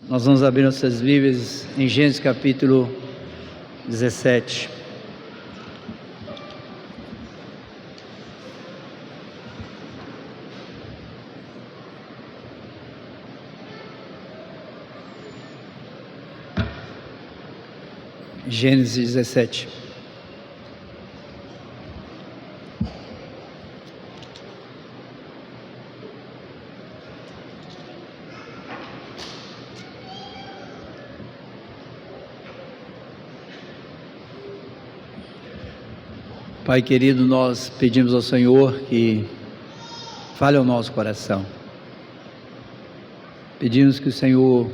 Nós vamos abrir nossas Bíblias em Gênesis capítulo 17. Gênesis 17. Pai querido, nós pedimos ao Senhor que fale ao nosso coração. Pedimos que o Senhor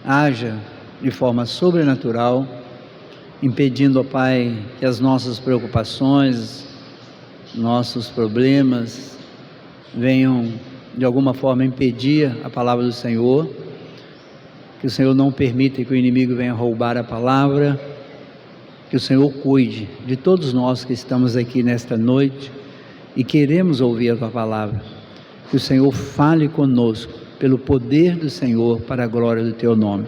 haja de forma sobrenatural, impedindo, ó Pai, que as nossas preocupações, nossos problemas venham de alguma forma impedir a palavra do Senhor, que o Senhor não permita que o inimigo venha roubar a palavra, que o Senhor cuide de todos nós que estamos aqui nesta noite e queremos ouvir a Tua palavra, que o Senhor fale conosco pelo poder do Senhor para a glória do Teu nome.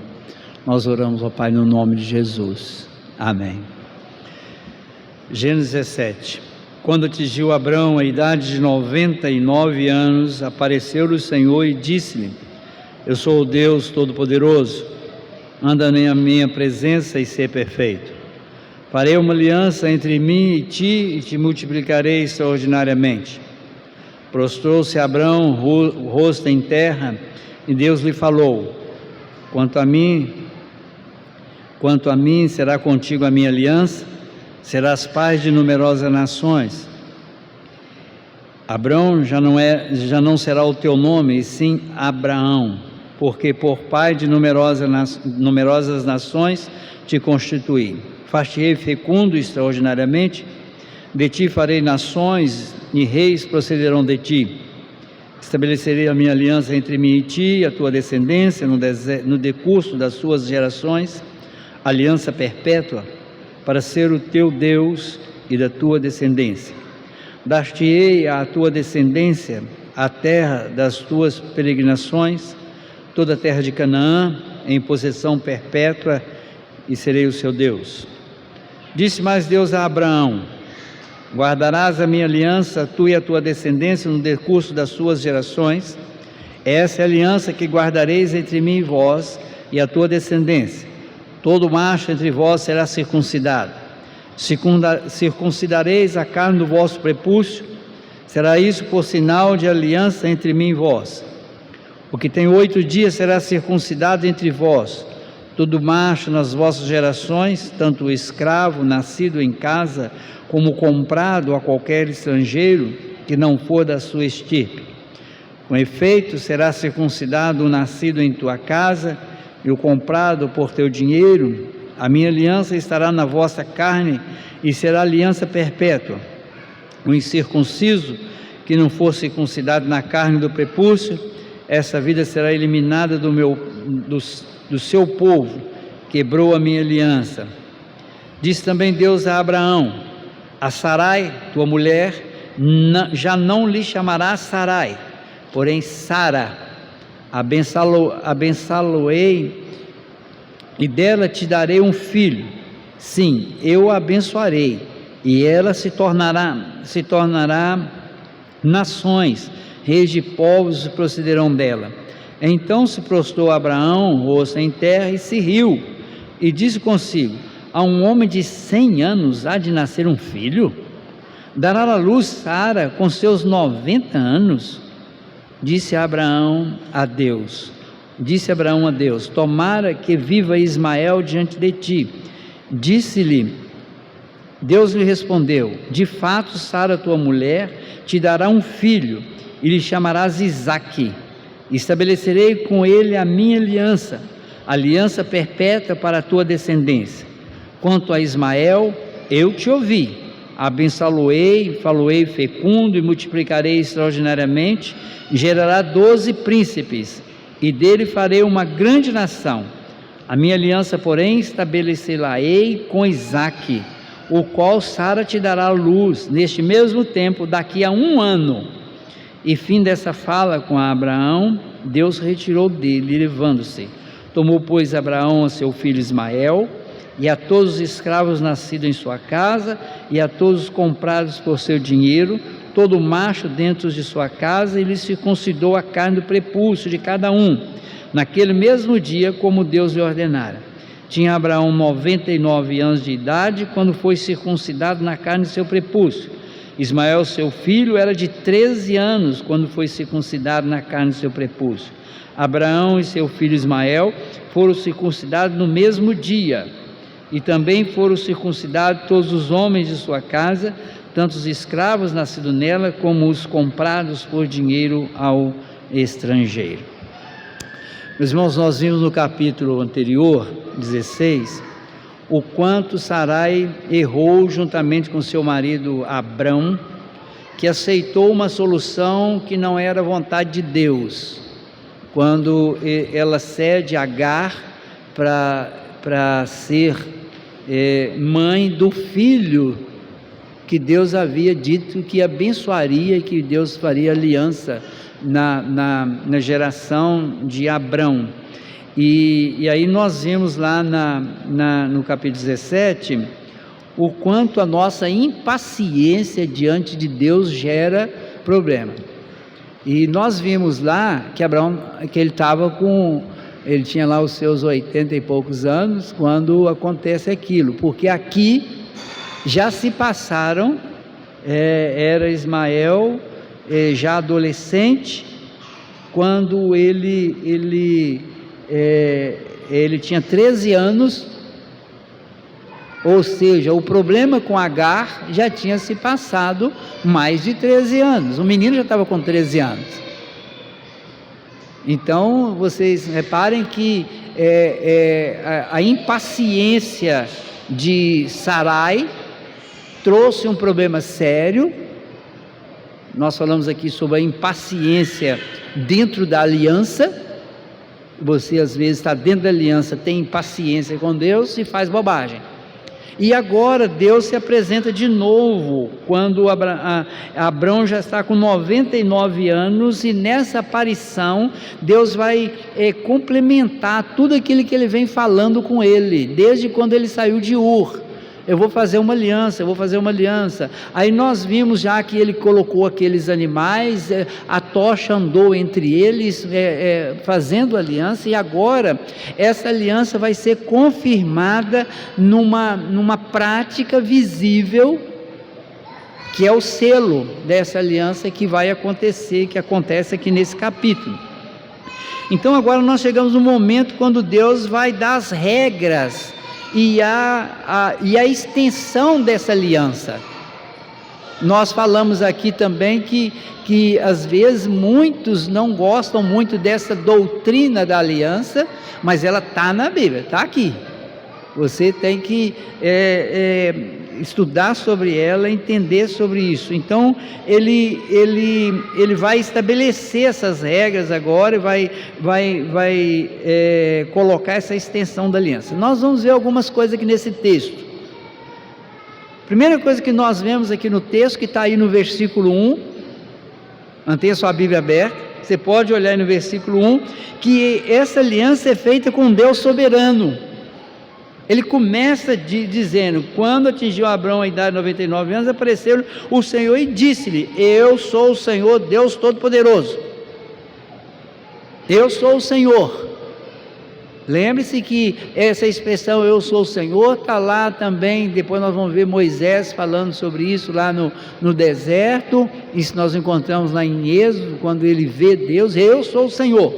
Nós oramos, ó Pai, no nome de Jesus. Amém. Gênesis 17. Quando atingiu Abrão a idade de 99 anos, apareceu-lhe o Senhor e disse-lhe: Eu sou o Deus Todo-Poderoso, anda na minha presença e ser perfeito. Farei uma aliança entre mim e te multiplicarei extraordinariamente. Prostrou-se Abrão, o rosto em terra, e Deus lhe falou: Quanto a mim, será contigo a minha aliança, serás pai de numerosas nações. Abrão já não será o teu nome, e sim Abraão, porque por pai de numerosas nações te constituí. Far-te-ei fecundo extraordinariamente, de ti farei nações, e reis procederão de ti. Estabelecerei a minha aliança entre mim e ti, e a tua descendência, no decurso das suas gerações, aliança perpétua, para ser o teu Deus e da tua descendência. Dar-te-ei à tua descendência a terra das tuas peregrinações, toda a terra de Canaã, em possessão perpétua, e serei o seu Deus. Disse mais Deus a Abraão: Guardarás a minha aliança, tu e a tua descendência, no decurso das suas gerações. Essa é a aliança que guardareis entre mim e vós, e a tua descendência. Todo macho entre vós será circuncidado. Circuncidareis a carne do vosso prepúcio. Será isso por sinal de aliança entre mim e vós. O que tem 8 dias será circuncidado entre vós. Todo macho nas vossas gerações, tanto o escravo nascido em casa, como comprado a qualquer estrangeiro que não for da sua estirpe. Com efeito, será circuncidado o nascido em tua casa e o comprado por teu dinheiro. A minha aliança estará na vossa carne e será aliança perpétua. O incircunciso que não for circuncidado na carne do prepúcio, essa vida será eliminada do seu povo, quebrou a minha aliança. Disse também Deus a Abraão: A Sarai, tua mulher, já não lhe chamarás Sarai, porém Sara. Abençá-lo-ei, e dela te darei um filho. Sim, eu a abençoarei, e ela se tornará nações, reis de povos procederão dela. Então se prostrou Abraão, o rosto em terra, e se riu, e disse consigo: A um homem de 100 anos há de nascer um filho? Dará à luz Sara com seus 90 anos? Disse Abraão a Deus: Tomara que viva Ismael diante de ti. Deus lhe respondeu: De fato, Sara, tua mulher, te dará um filho, e lhe chamarás Isaque. Estabelecerei com ele a minha aliança perpétua para a tua descendência. Quanto a Ismael, eu te ouvi. Abençá-lo-ei, falo-ei fecundo, e multiplicarei extraordinariamente, gerará 12 príncipes, e dele farei uma grande nação. A minha aliança, porém, estabelecê-la-ei com Isaque, o qual Sara te dará luz neste mesmo tempo, daqui a 1 ano. E fim dessa fala com Abraão, Deus retirou dele, levando-se. Tomou, pois, Abraão a seu filho Ismael, e a todos os escravos nascidos em sua casa, e a todos os comprados por seu dinheiro, todo macho dentro de sua casa, e lhe circuncidou a carne do prepúcio de cada um, naquele mesmo dia, como Deus lhe ordenara. Tinha Abraão 99 anos de idade, quando foi circuncidado na carne de seu prepúcio. Ismael, seu filho, era de 13 anos, quando foi circuncidado na carne de seu prepúcio. Abraão e seu filho Ismael foram circuncidados no mesmo dia, e também foram circuncidados todos os homens de sua casa, tanto os escravos nascidos nela, como os comprados por dinheiro ao estrangeiro. Meus irmãos, nós vimos no capítulo anterior, 16, o quanto Sarai errou juntamente com seu marido Abrão, que aceitou uma solução que não era vontade de Deus, quando ela cede Agar para ser mãe do filho que Deus havia dito que abençoaria, que Deus faria aliança na geração de Abrão. E aí nós vimos lá no capítulo 17 o quanto a nossa impaciência diante de Deus gera problema. E nós vimos lá que Abraão, que ele tinha lá os seus 80 e poucos anos quando acontece aquilo, porque aqui já se passaram, era Ismael já adolescente, quando ele tinha 13 anos, ou seja, o problema com Agar já tinha se passado mais de 13 anos, o menino já estava com 13 anos. Então vocês reparem que a impaciência de Sarai trouxe um problema sério. Nós falamos aqui sobre a impaciência dentro da aliança. Você às vezes está dentro da aliança, tem impaciência com Deus e faz bobagem. E agora Deus se apresenta de novo, quando Abrão já está com 99 anos, e nessa aparição Deus vai complementar tudo aquilo que ele vem falando com ele, desde quando ele saiu de Ur. Eu vou fazer uma aliança, Aí nós vimos já que ele colocou aqueles animais, a tocha andou entre eles, fazendo aliança, e agora essa aliança vai ser confirmada numa prática visível, que é o selo dessa aliança que vai acontecer, que acontece aqui nesse capítulo. Então agora nós chegamos no momento quando Deus vai dar as regras e a extensão dessa aliança. Nós falamos aqui também que às vezes muitos não gostam muito dessa doutrina da aliança, mas ela está na Bíblia, está aqui. Você tem que estudar sobre ela, entender sobre isso. Então ele vai estabelecer essas regras agora e vai colocar essa extensão da aliança. Nós vamos ver algumas coisas aqui nesse texto. Primeira coisa que nós vemos aqui no texto, que está aí no versículo 1, mantenha sua Bíblia aberta, você pode olhar aí no versículo 1, que essa aliança é feita com Deus soberano. Ele começa dizendo: quando atingiu Abrão a idade de 99 anos, apareceu o Senhor e disse-lhe: eu sou o Senhor, Deus Todo-Poderoso. Eu sou o Senhor. Lembre-se que essa expressão eu sou o Senhor está lá também. Depois nós vamos ver Moisés falando sobre isso lá no deserto. Isso nós encontramos lá em Êxodo, quando ele vê Deus: eu sou o Senhor,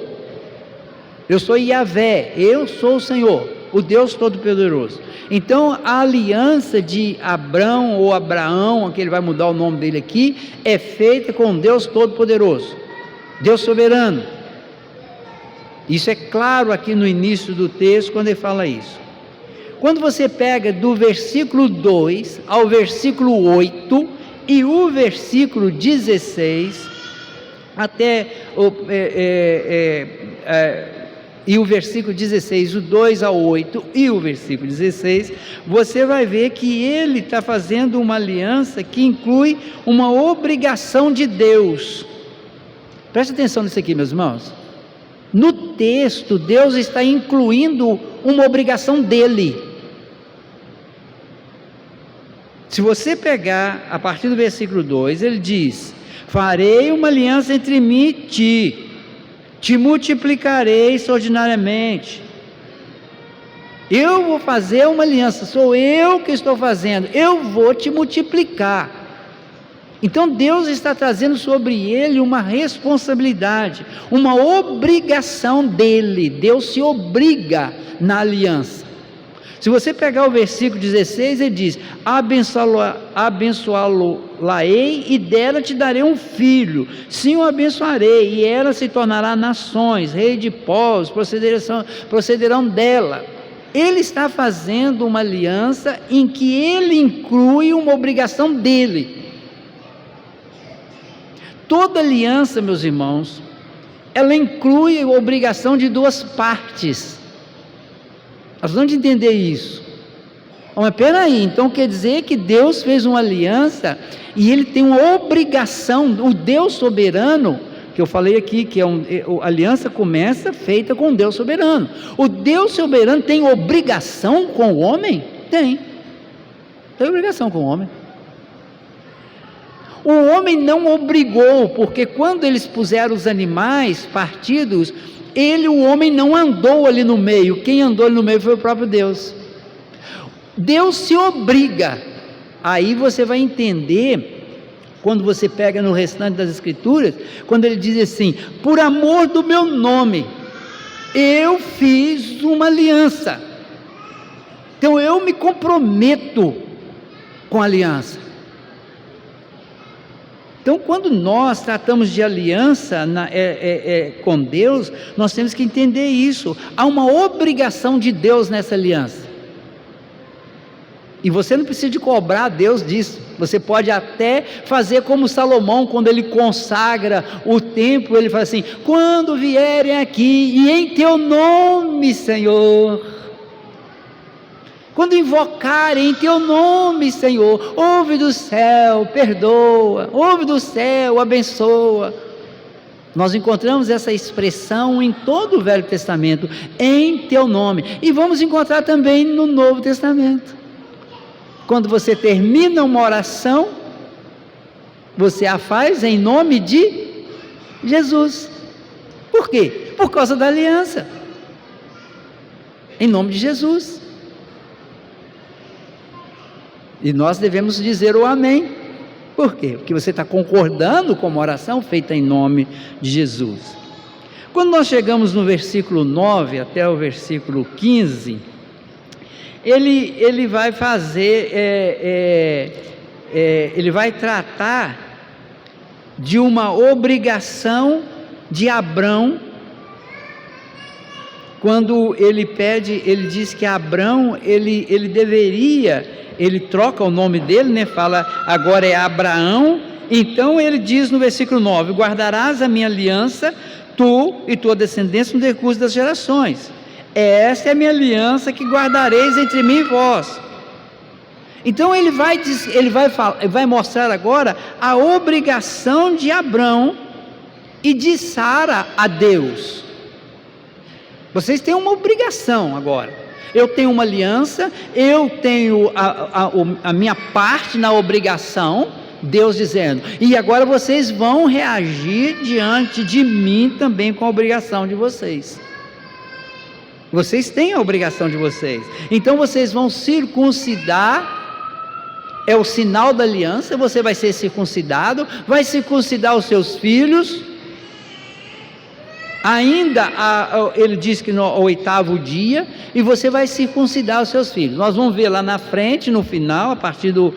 eu sou Yahvé, eu sou o Senhor, o Deus Todo-Poderoso. Então a aliança de Abrão ou Abraão, que ele vai mudar o nome dele aqui, é feita com Deus Todo-Poderoso, Deus soberano. Isso é claro aqui no início do texto, quando ele fala isso. Quando você pega do versículo 2 ao versículo 8 e o versículo 16 até e o versículo 16, o 2 ao 8 e o versículo 16, você vai ver que ele está fazendo uma aliança que inclui uma obrigação de Deus. Presta atenção nisso aqui, meus irmãos. No texto, Deus está incluindo uma obrigação dele. Se você pegar a partir do versículo 2, ele diz: farei uma aliança entre mim e ti, te multiplicarei extraordinariamente. Eu vou fazer uma aliança, sou eu que estou fazendo, eu vou te multiplicar. Então Deus está trazendo sobre ele uma responsabilidade, uma obrigação dele. Deus se obriga na aliança. Se você pegar o versículo 16, ele diz: abençoá-lo-ei e dela te darei um filho, sim o abençoarei, e ela se tornará nações, rei de povos, procederão dela. Ele está fazendo uma aliança em que ele inclui uma obrigação dele. Toda aliança, meus irmãos, ela inclui a obrigação de duas partes. Nós vamos entender isso. Mas peraí, então quer dizer que Deus fez uma aliança e ele tem uma obrigação, o Deus soberano, que eu falei aqui, que a aliança começa feita com o Deus soberano. O Deus soberano tem obrigação com o homem? Tem obrigação com o homem. O homem não obrigou, porque quando eles puseram os animais partidos, o homem não andou ali no meio. Quem andou ali no meio foi o próprio Deus. Deus se obriga. Aí você vai entender, quando você pega no restante das escrituras, quando ele diz assim: por amor do meu nome, eu fiz uma aliança. Então eu me comprometo com a aliança. Então, quando nós tratamos de aliança com Deus, nós temos que entender isso. Há uma obrigação de Deus nessa aliança. E você não precisa de cobrar a Deus disso. Você pode até fazer como Salomão, quando ele consagra o templo, ele fala assim: quando vierem aqui, e em teu nome, Senhor, quando invocarem em teu nome, Senhor, ouve do céu, perdoa, ouve do céu, abençoa. Nós encontramos essa expressão em todo o Velho Testamento, em teu nome, e vamos encontrar também no Novo Testamento. Quando você termina uma oração, você a faz em nome de Jesus. Por quê? Por causa da aliança. Em nome de Jesus. E nós devemos dizer o amém. Por quê? Porque você está concordando com uma oração feita em nome de Jesus. Quando nós chegamos no versículo 9 até o versículo 15, ele vai fazer, ele vai tratar de uma obrigação de Abrão. Quando ele pede, ele diz que Abrão, ele deveria... Ele troca o nome dele, né? Fala, agora é Abraão. Então ele diz no versículo 9: guardarás a minha aliança, tu e tua descendência no decurso das gerações. Esta é a minha aliança que guardareis entre mim e vós. Então ele vai mostrar agora a obrigação de Abrão e de Sara a Deus. Vocês têm uma obrigação agora. Eu tenho uma aliança, eu tenho a minha parte na obrigação, Deus dizendo, e agora vocês vão reagir diante de mim também com a obrigação de vocês. Vocês têm a obrigação de vocês. Então vocês vão circuncidar, é o sinal da aliança, você vai ser circuncidado, vai circuncidar os seus filhos. Ainda ele diz que no 8º dia, e você vai circuncidar os seus filhos. Nós vamos ver lá na frente, no final, a partir do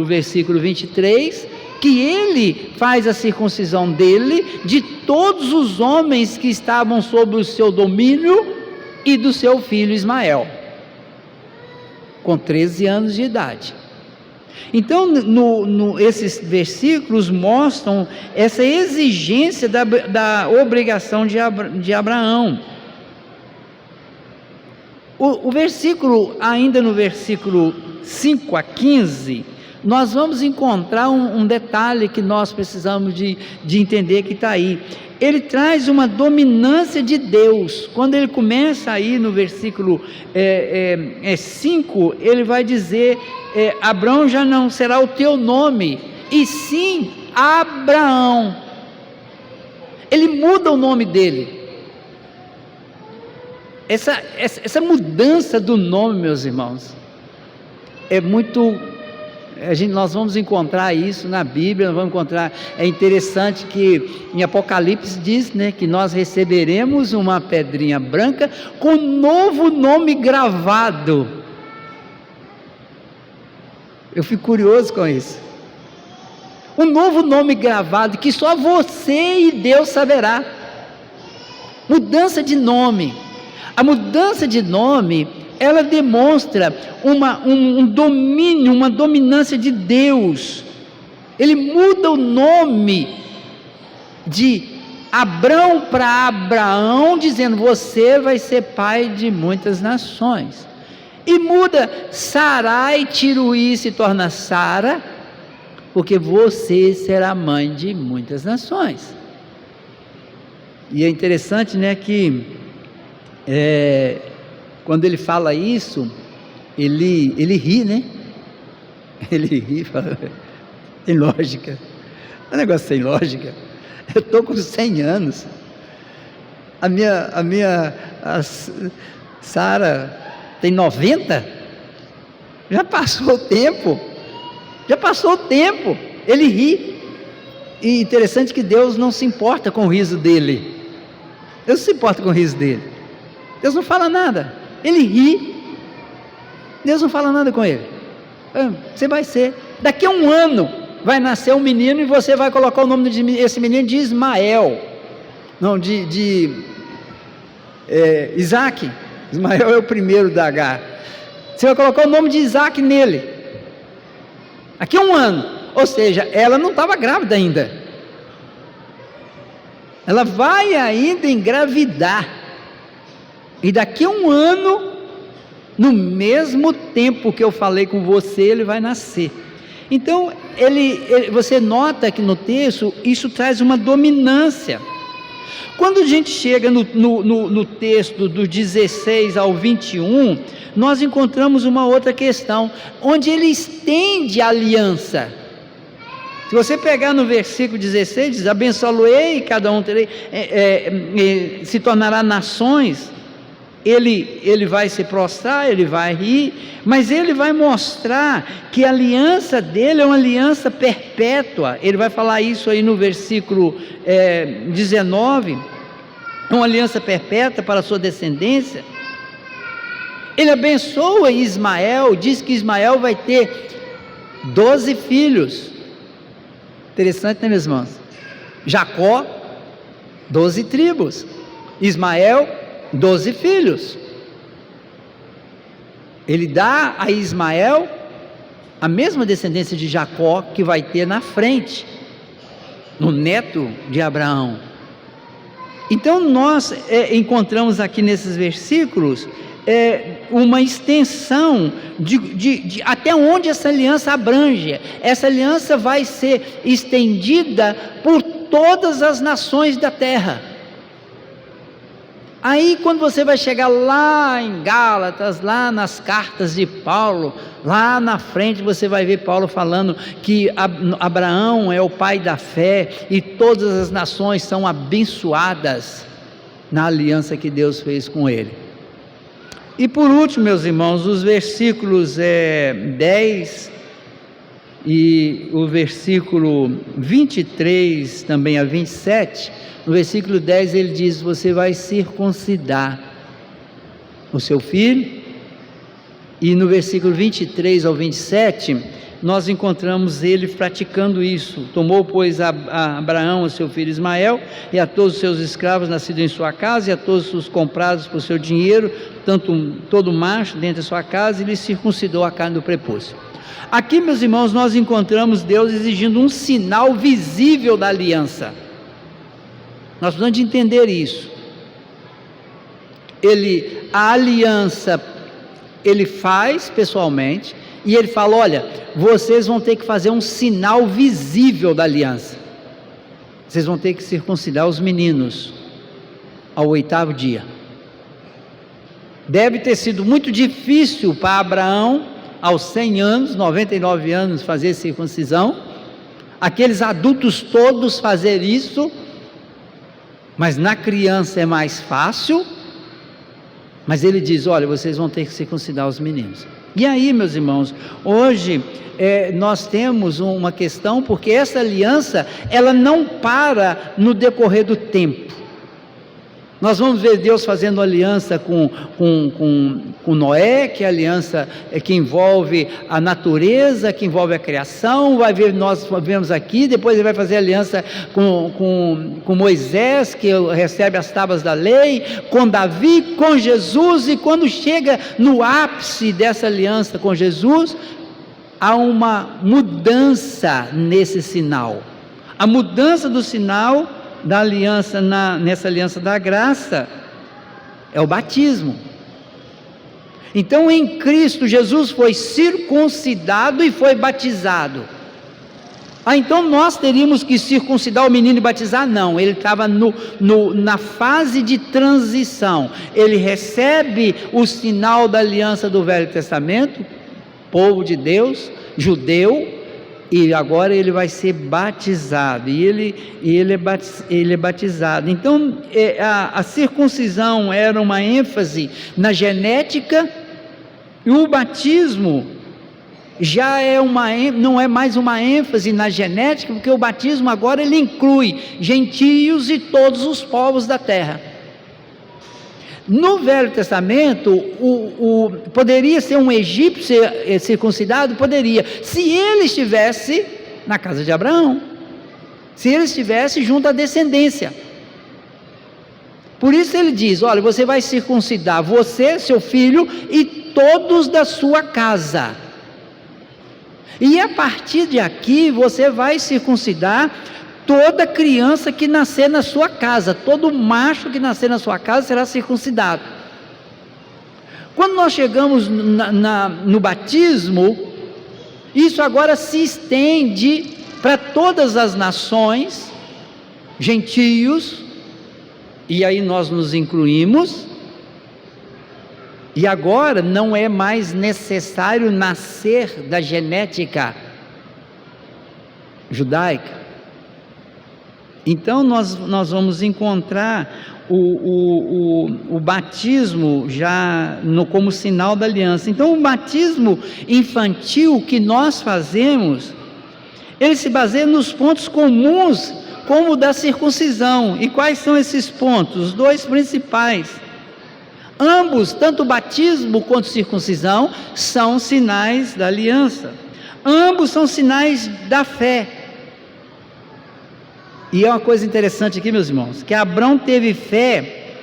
versículo 23, que ele faz a circuncisão dele, de todos os homens que estavam sob o seu domínio, e do seu filho Ismael, com 13 anos de idade. Então, esses versículos mostram essa exigência da obrigação de Abraão. O versículo, ainda no versículo 5 a 15, nós vamos encontrar um detalhe que nós precisamos de entender que está aí. Ele traz uma dominância de Deus. Quando ele começa aí no versículo 5, ele vai dizer, Abrão já não será o teu nome, e sim Abraão. Ele muda o nome dele. Essa mudança do nome, meus irmãos, é muito... nós vamos encontrar isso na Bíblia, nós vamos encontrar, é interessante que em Apocalipse diz, né, que nós receberemos uma pedrinha branca com novo nome gravado. Eu fico curioso com isso. Um novo nome gravado que só você e Deus saberá. Mudança de nome. A mudança de nome, ela demonstra um domínio, uma dominância de Deus. Ele muda o nome de Abrão para Abraão, dizendo, você vai ser pai de muitas nações. E muda Sarai, Tiruí se torna Sara, porque você será mãe de muitas nações. E é interessante, né, que quando ele fala isso, ele ri, né? Ele ri, fala, tem lógica. É um negócio sem lógica. Eu estou com 100 anos. A Sara tem 90. Já passou o tempo. Ele ri. E interessante que Deus não se importa com o riso dele. Deus se importa com o riso dele. Deus não fala nada. Ele ri. Deus não fala nada com ele. Você vai ser. Daqui a um ano vai nascer um menino e você vai colocar o nome desse menino de Ismael. Não, Isaac. Ismael é o primeiro da Agar. Você vai colocar o nome de Isaac nele. Daqui a um ano. Ou seja, ela não estava grávida ainda. Ela vai ainda engravidar. E daqui a um ano, no mesmo tempo que eu falei com você, ele vai nascer. Então, você nota que no texto, isso traz uma dominância. Quando a gente chega no texto do 16 ao 21, nós encontramos uma outra questão, onde ele estende a aliança. Se você pegar no versículo 16, diz, abençoá-lo-ei, cada um se tornará nações. Ele vai se prostrar, ele vai rir, mas ele vai mostrar que a aliança dele é uma aliança perpétua. Ele vai falar isso aí no versículo 19, uma aliança perpétua para a sua descendência. Ele abençoa Ismael, diz que Ismael vai ter 12 filhos. Interessante, né, meus irmãos? Jacó, 12 tribos. Ismael, 12 filhos. Ele dá a Ismael a mesma descendência de Jacó que vai ter na frente, no neto de Abraão. Então nós encontramos aqui nesses versículos uma extensão de até onde essa aliança abrange. Essa aliança vai ser estendida por todas as nações da terra. Aí quando você vai chegar lá em Gálatas, lá nas cartas de Paulo, lá na frente você vai ver Paulo falando que Abraão é o pai da fé e todas as nações são abençoadas na aliança que Deus fez com ele. E por último, meus irmãos, os versículos 10 e o versículo 23 também a 27, no versículo 10 ele diz, você vai circuncidar o seu filho, e no versículo 23 ao 27, nós encontramos ele praticando isso. Tomou, pois, a Abraão, o seu filho Ismael, e a todos os seus escravos nascidos em sua casa, e a todos os comprados por seu dinheiro, todo macho dentro da sua casa, e lhe circuncidou a carne do prepúcio. Aqui, meus irmãos, nós encontramos Deus exigindo um sinal visível da aliança. Nós precisamos de entender isso. A aliança, ele faz pessoalmente, E ele fala: olha, vocês vão ter que fazer um sinal visível da aliança. Vocês vão ter que circuncidar os meninos ao 8º dia. Deve ter sido muito difícil para Abraão, aos 100 anos, 99 anos, fazer circuncisão. Aqueles adultos todos fazer isso, mas na criança é mais fácil. Mas ele diz: olha, vocês vão ter que circuncidar os meninos. E aí, meus irmãos, hoje nós temos uma questão, porque essa aliança, ela não para no decorrer do tempo. Nós vamos ver Deus fazendo aliança com Noé, que é a aliança que envolve a natureza, que envolve a criação. Nós vemos aqui, depois ele vai fazer aliança com Moisés, que recebe as tábuas da lei, com Davi, com Jesus, e quando chega no ápice dessa aliança com Jesus, há uma mudança nesse sinal. A mudança do sinal da aliança, nessa aliança da graça, é o batismo. Então, em Cristo Jesus foi circuncidado e foi batizado. Então nós teríamos que circuncidar o menino e batizar? Não, ele estava na fase de transição. Ele recebe o sinal da aliança do Velho Testamento, povo de Deus, judeu, e agora ele vai ser batizado, e ele é batizado. Então a circuncisão era uma ênfase na genética, e o batismo já não é mais uma ênfase na genética, porque o batismo agora ele inclui gentios e todos os povos da terra. No Velho Testamento, poderia ser um egípcio circuncidado? Poderia, se ele estivesse na casa de Abraão, se ele estivesse junto à descendência. Por isso ele diz: olha, você vai circuncidar você, seu filho e todos da sua casa. E a partir de aqui você vai circuncidar toda criança que nascer na sua casa, todo macho que nascer na sua casa será circuncidado. Quando nós chegamos no batismo, isso agora se estende para todas as nações, gentios, e aí nós nos incluímos, e agora não é mais necessário nascer da genética judaica. Então nós vamos encontrar o batismo já como sinal da aliança. Então o batismo infantil que nós fazemos, ele se baseia nos pontos comuns, como o da circuncisão. E quais são esses pontos? Os dois principais. Ambos, tanto o batismo quanto a circuncisão, são sinais da aliança. Ambos são sinais da fé. E é uma coisa interessante aqui, meus irmãos, que Abraão teve fé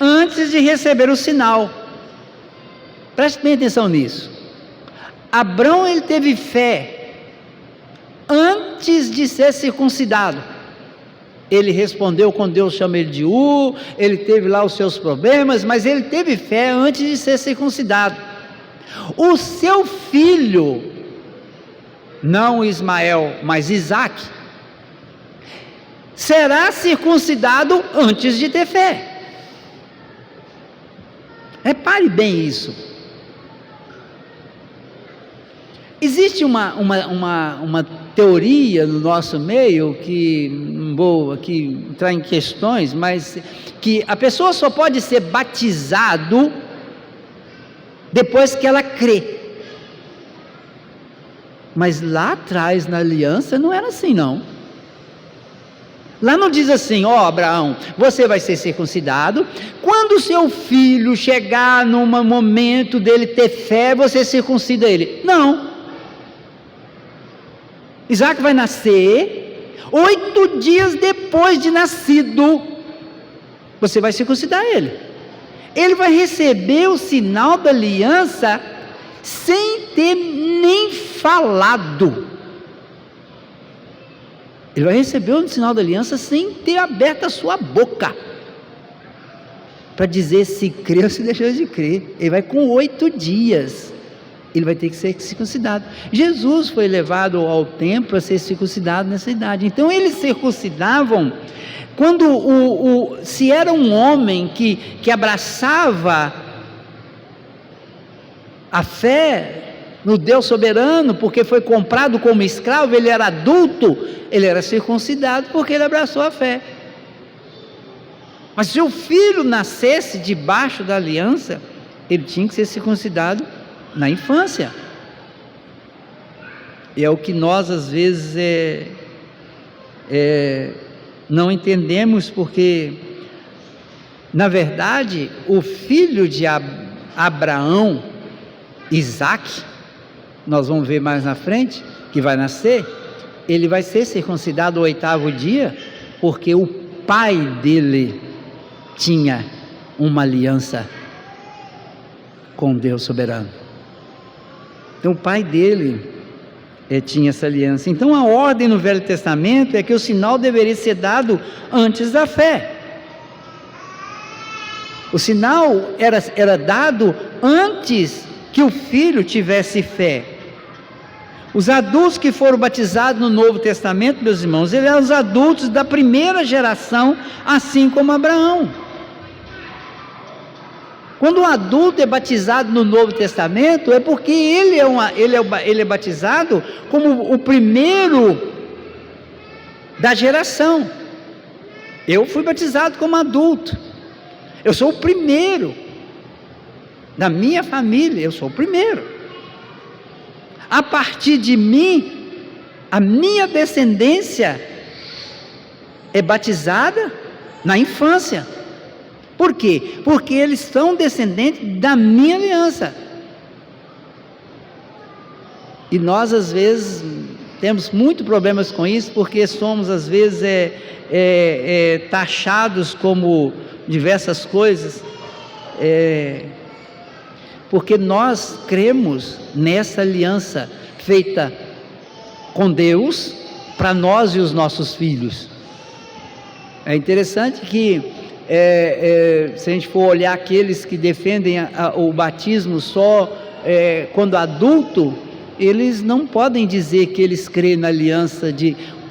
antes de receber o sinal. Preste bem atenção nisso. Abraão, ele teve fé antes de ser circuncidado. Ele respondeu quando Deus chama ele de ele teve lá os seus problemas, mas ele teve fé antes de ser circuncidado. O seu filho, não Ismael, mas Isaque, será circuncidado antes de ter fé. Repare bem isso. Existe uma teoria no nosso meio, que não vou aqui entrar em questões, mas que a pessoa só pode ser batizado depois que ela crê. Mas lá atrás na aliança não era assim não. Lá não diz assim: ó Abraão, você vai ser circuncidado, quando o seu filho chegar no momento dele ter fé, você circuncida ele. Não. Isaac vai nascer, 8 dias depois de nascido, você vai circuncidar ele. Ele vai receber o sinal da aliança sem ter nem falado. Ele vai receber o sinal da aliança sem ter aberto a sua boca para dizer se creu ou se deixou de crer. Ele vai com 8 dias. ele vai ter que ser circuncidado. Jesus foi levado ao templo para ser circuncidado nessa idade. Então eles circuncidavam quando se era um homem que abraçava a fé no Deus soberano, porque foi comprado como escravo, ele era adulto, ele era circuncidado porque ele abraçou a fé. Mas se o filho nascesse debaixo da aliança, ele tinha que ser circuncidado na infância. E é o que nós às vezes não entendemos, porque na verdade o filho de Abraão, Isaque, nós vamos ver mais na frente, que vai nascer, ele vai ser circuncidado ao 8º dia, porque o pai dele tinha uma aliança com Deus soberano. Então o pai dele tinha essa aliança. Então a ordem no Velho Testamento é que o sinal deveria ser dado antes da fé. O sinal era dado antes que o filho tivesse fé. Os adultos que foram batizados no Novo Testamento, meus irmãos, eles eram os adultos da primeira geração, assim como Abraão. Quando um adulto é batizado no Novo Testamento, é porque ele é batizado como o primeiro da geração. Eu fui batizado como adulto, eu sou o primeiro da minha família, eu sou o primeiro. A partir de mim, a minha descendência é batizada na infância. Por quê? Porque eles são descendentes da minha aliança. E nós às vezes temos muitos problemas com isso, porque somos às vezes taxados como diversas coisas, porque nós cremos nessa aliança feita com Deus para nós e os nossos filhos. É interessante que se a gente for olhar aqueles que defendem o batismo só quando adulto, eles não podem dizer que eles creem na aliança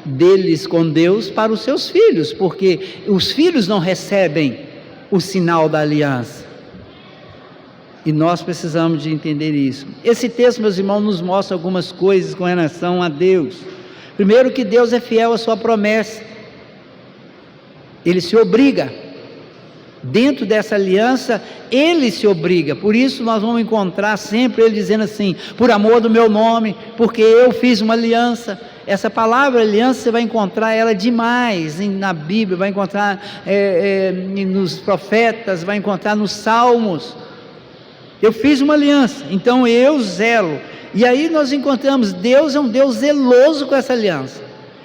deles com Deus para os seus filhos, porque os filhos não recebem o sinal da aliança. E nós precisamos de entender isso. Esse texto, meus irmãos, nos mostra algumas coisas com relação a Deus. Primeiro, que Deus é fiel à sua promessa. Ele se obriga. Dentro dessa aliança, ele se obriga. Por isso nós vamos encontrar sempre ele dizendo assim: por amor do meu nome, porque eu fiz uma aliança. Essa palavra aliança, você vai encontrar ela demais na Bíblia, vai encontrar nos profetas, vai encontrar nos salmos. Eu fiz uma aliança, então eu zelo. E aí nós encontramos, Deus é um Deus zeloso com essa aliança.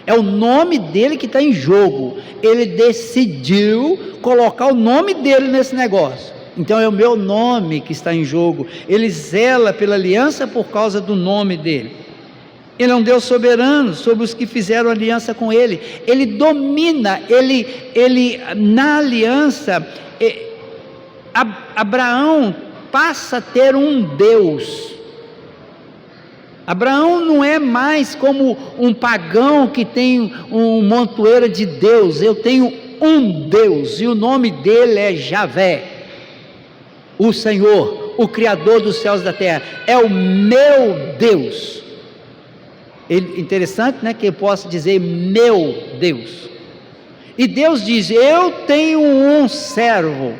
É o nome dele que está em jogo. Ele decidiu colocar o nome dele nesse negócio. Então é o meu nome que está em jogo. Ele zela pela aliança por causa do nome dele. Ele é um Deus soberano sobre os que fizeram aliança com ele. Ele domina, ele na aliança, Abraão passa a ter um Deus. Abraão não é mais como um pagão que tem um montoeiro de Deus. Eu tenho um Deus, e o nome dele é Javé, o Senhor, o Criador dos céus e da terra. É o meu Deus. Interessante, né, que eu posso dizer meu Deus. E Deus diz: eu tenho um servo,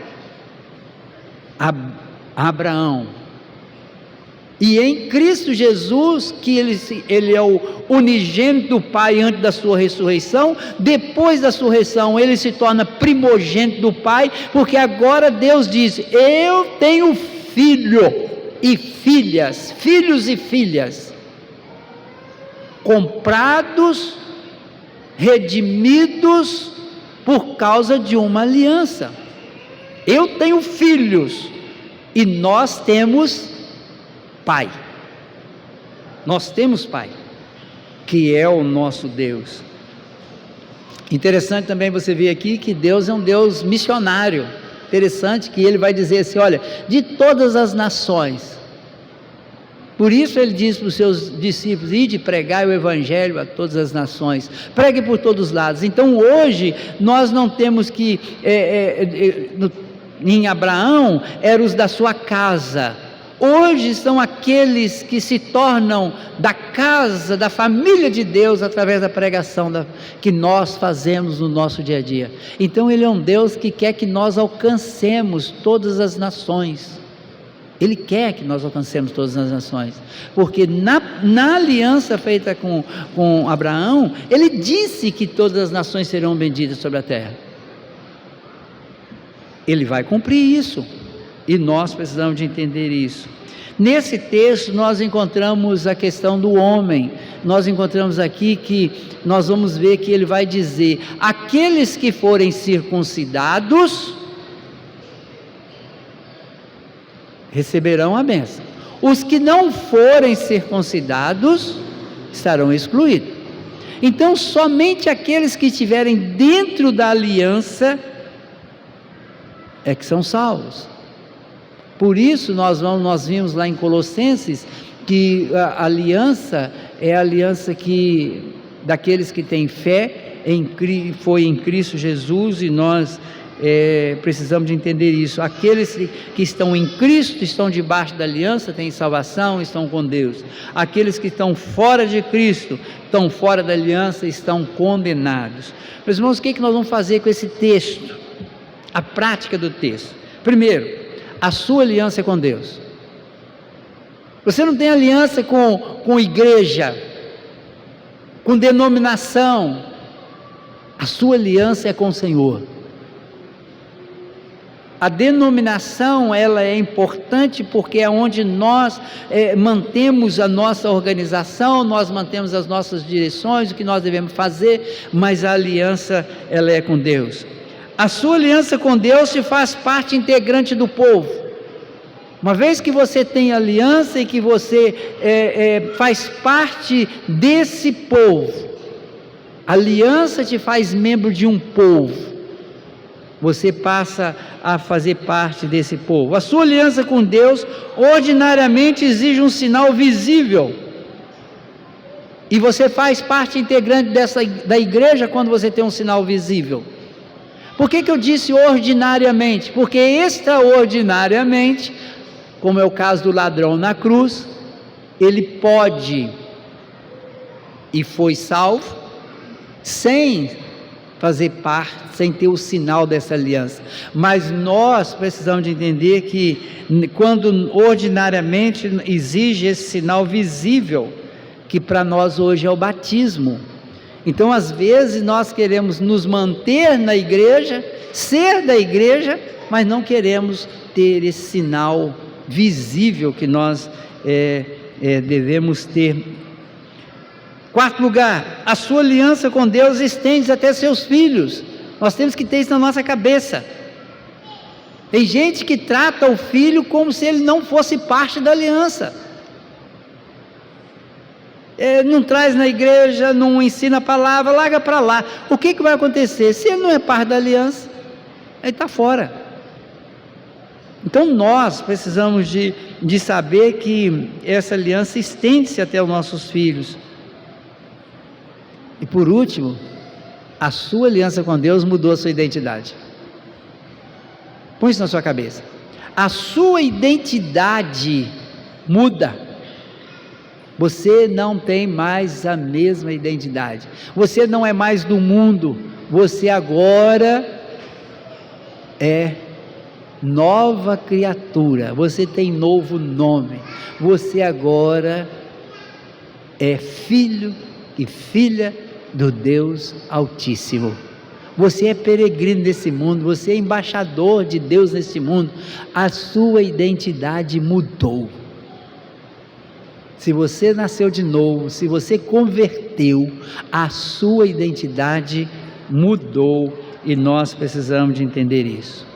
Abraão, e em Cristo Jesus, que ele é o unigênito do Pai antes da sua ressurreição. Depois da ressurreição ele se torna primogênito do Pai, porque agora Deus diz: eu tenho filho e filhas, filhos e filhas, comprados, redimidos por causa de uma aliança. Eu tenho filhos e nós temos Pai. Nós temos Pai, que é o nosso Deus. Interessante também você ver aqui que Deus é um Deus missionário. Interessante que ele vai dizer assim: olha, de todas as nações Por isso ele diz para os seus discípulos: ide pregai o evangelho a todas as nações, pregue por todos os lados. Então hoje nós não temos que, em Abraão eram os da sua casa, hoje são aqueles que se tornam da casa, da família de Deus, através da pregação que nós fazemos no nosso dia a dia. Então ele é um Deus que quer que nós alcancemos todas as nações. Ele quer que nós alcancemos todas as nações, porque na aliança feita com Abraão, ele disse que todas as nações serão benditas sobre a terra. Ele vai cumprir isso, e nós precisamos de entender isso. Nesse texto nós encontramos a questão do homem. Nós encontramos aqui que nós vamos ver que ele vai dizer: aqueles que forem circuncidados receberão a bênção, os que não forem circuncidados estarão excluídos. Então somente aqueles que estiverem dentro da aliança é que são salvos. Por isso nós vimos lá em Colossenses que a aliança é a aliança daqueles que têm fé, foi em Cristo Jesus, e nós precisamos de entender isso. Aqueles que estão em Cristo estão debaixo da aliança, têm salvação, estão com Deus. Aqueles que estão fora de Cristo, estão fora da aliança, estão condenados. Meus irmãos, o que nós vamos fazer com esse texto? A prática do texto. Primeiro, a sua aliança é com Deus. Você não tem aliança com igreja, com denominação. A sua aliança é com o Senhor. A denominação, ela é importante porque é onde nós mantemos a nossa organização, nós mantemos as nossas direções, o que nós devemos fazer, mas a aliança, ela é com Deus. A sua aliança com Deus te faz parte integrante do povo. Uma vez que você tem aliança e que você faz parte desse povo, a aliança te faz membro de um povo. Você passa a fazer parte desse povo. A sua aliança com Deus ordinariamente exige um sinal visível, e você faz parte integrante da igreja quando você tem um sinal visível. Por que eu disse ordinariamente? Porque extraordinariamente, como é o caso do ladrão na cruz, ele pode e foi salvo sem fazer parte, sem ter o sinal dessa aliança. Mas nós precisamos de entender que quando ordinariamente exige esse sinal visível, que para nós hoje é o batismo. Então às vezes nós queremos nos manter na igreja, ser da igreja, mas não queremos ter esse sinal visível que nós devemos ter. Quarto lugar, a sua aliança com Deus estende até seus filhos. Nós temos que ter isso na nossa cabeça. Tem gente que trata o filho como se ele não fosse parte da aliança. Não traz na igreja, não ensina a palavra, larga para lá. O que vai acontecer? Se ele não é parte da aliança, ele está fora. Então nós precisamos de saber que essa aliança estende-se até os nossos filhos. E por último, a sua aliança com Deus mudou a sua identidade. Põe isso na sua cabeça. A sua identidade muda. Você não tem mais a mesma identidade. Você não é mais do mundo. Você agora é nova criatura. Você tem novo nome. Você agora é filho e filha do Deus Altíssimo. Você é peregrino nesse mundo, você é embaixador de Deus nesse mundo. A sua identidade mudou. Se você nasceu de novo, se você converteu, a sua identidade mudou, e nós precisamos de entender isso.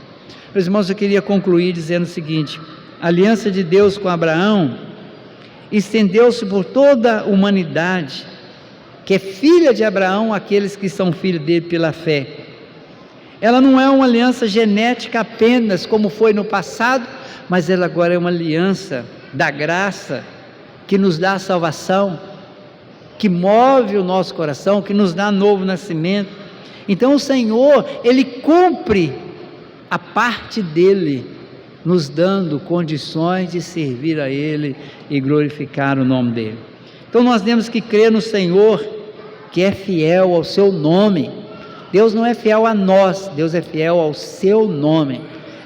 Meus irmãos, eu queria concluir dizendo o seguinte: a aliança de Deus com Abraão estendeu-se por toda a humanidade, que é filha de Abraão, aqueles que são filhos dele pela fé. Ela não é uma aliança genética apenas, como foi no passado, mas ela agora é uma aliança da graça, que nos dá a salvação, que move o nosso coração, que nos dá novo nascimento. Então o Senhor, Ele cumpre a parte dEle, nos dando condições de servir a Ele e glorificar o nome dEle. Então nós temos que crer no Senhor, que é fiel ao seu nome. Deus não é fiel a nós, Deus é fiel ao seu nome.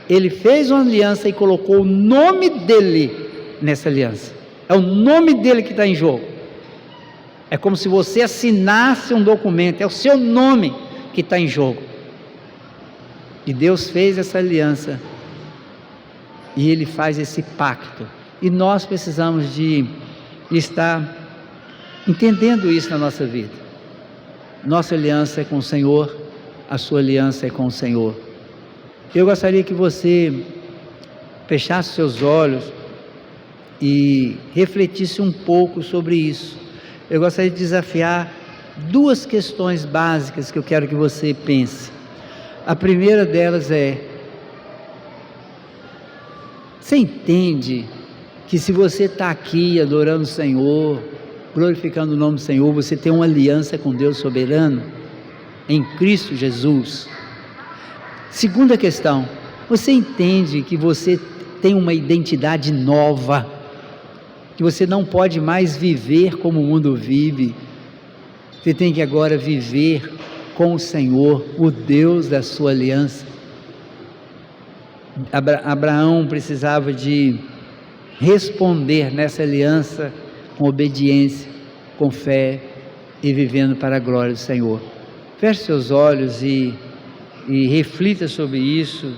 Ele fez uma aliança e colocou o nome dEle nessa aliança. É o nome dEle que está em jogo. É como se você assinasse um documento, é o seu nome que está em jogo. E Deus fez essa aliança, e Ele faz esse pacto, e nós precisamos de estar entendendo isso na nossa vida. Nossa aliança é com o Senhor, a sua aliança é com o Senhor. Eu gostaria que você fechasse seus olhos e refletisse um pouco sobre isso. Eu gostaria de desafiar duas questões básicas que eu quero que você pense. A primeira delas é: você entende que se você está aqui adorando o Senhor, glorificando o nome do Senhor, você tem uma aliança com Deus soberano, em Cristo Jesus? Segunda questão: você entende que você tem uma identidade nova, que você não pode mais viver como o mundo vive, você tem que agora viver com o Senhor, o Deus da sua aliança? Abraão precisava de responder nessa aliança com obediência, com fé e vivendo para a glória do Senhor. Feche seus olhos e reflita sobre isso.